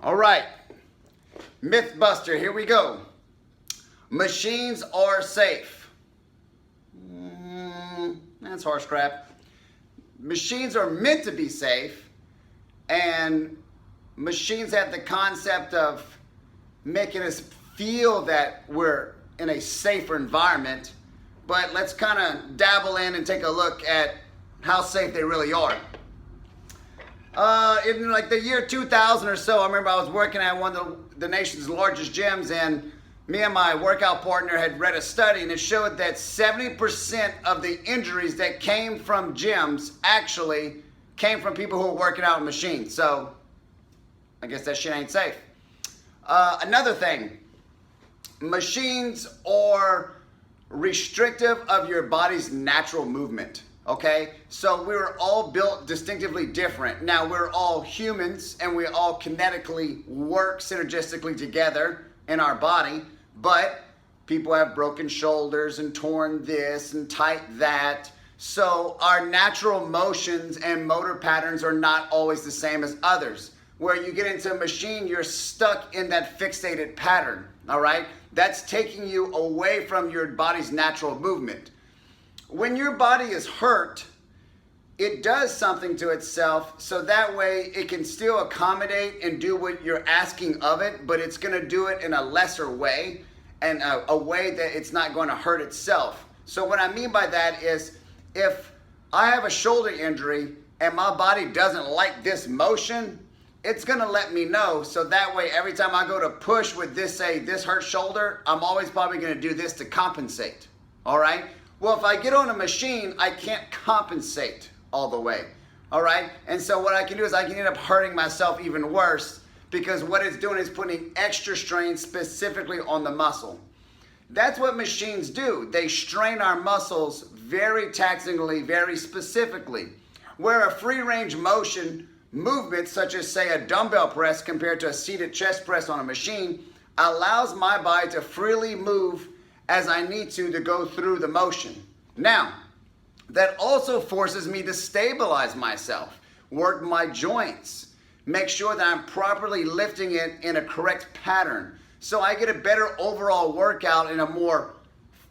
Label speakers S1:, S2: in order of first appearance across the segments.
S1: All right, Mythbuster, here we go. Machines are safe. That's horse crap. Machines are meant to be safe, and machines have the concept of making us feel that we're in a safer environment, but let's kind of dabble in and take a look at how safe they really are. In like the year 2000 or so, I remember I was working at one of the nation's largest gyms, and me and my workout partner had read a study, and it showed that 70% of the injuries that came from gyms actually came from people who were working out in machines. So I guess that shit ain't safe. Another thing, machines are restrictive of your body's natural movement. Okay, so we were all built distinctively different. Now we're all humans and we all kinetically work synergistically together in our body, but people have broken shoulders and torn this and tight that. So our natural motions and motor patterns are not always the same as others. Where you get into a machine, you're stuck in that fixated pattern, all right? That's taking you away from your body's natural movement. When your body is hurt, it does something to itself so that way it can still accommodate and do what you're asking of it, but it's gonna do it in a lesser way and a way that it's not gonna hurt itself. So what I mean by that is if I have a shoulder injury and my body doesn't like this motion, it's gonna let me know, so that way every time I go to push with this, say this hurt shoulder, I'm always probably gonna do this to compensate, all right? Well, if I get on a machine, I can't compensate all the way, all right? And so what I can do is I can end up hurting myself even worse because what it's doing is putting extra strain specifically on the muscle. That's what machines do. They strain our muscles very taxingly, very specifically. Where a free range motion movement, such as say a dumbbell press compared to a seated chest press on a machine, allows my body to freely move as I need to go through the motion. Now, that also forces me to stabilize myself, work my joints, make sure that I'm properly lifting it in a correct pattern, so I get a better overall workout and a more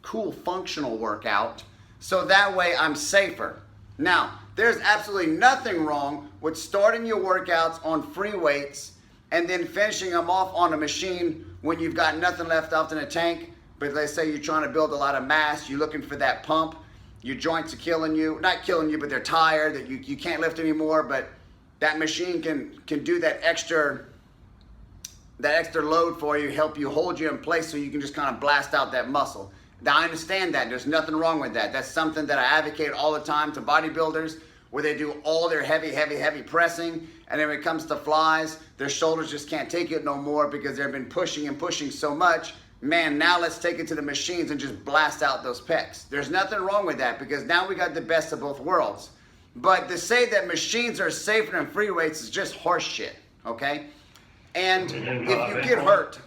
S1: cool functional workout, so that way I'm safer. Now, there's absolutely nothing wrong with starting your workouts on free weights and then finishing them off on a machine when you've got nothing left out in the tank. But let's say you're trying to build a lot of mass, you're looking for that pump, your joints are killing you, not killing you, but they're tired, that you can't lift anymore, but that machine can do that extra load for you, help you hold you in place so you can just kind of blast out that muscle. Now I understand that, there's nothing wrong with that. That's something that I advocate all the time to bodybuilders, where they do all their heavy pressing, and then when it comes to flies, their shoulders just can't take it no more because they've been pushing and pushing so much. Man, now let's take it to the machines and just blast out those pecs. There's nothing wrong with that because now we got the best of both worlds. But to say that machines are safer than free weights is just horse shit, okay? And if you get hurt,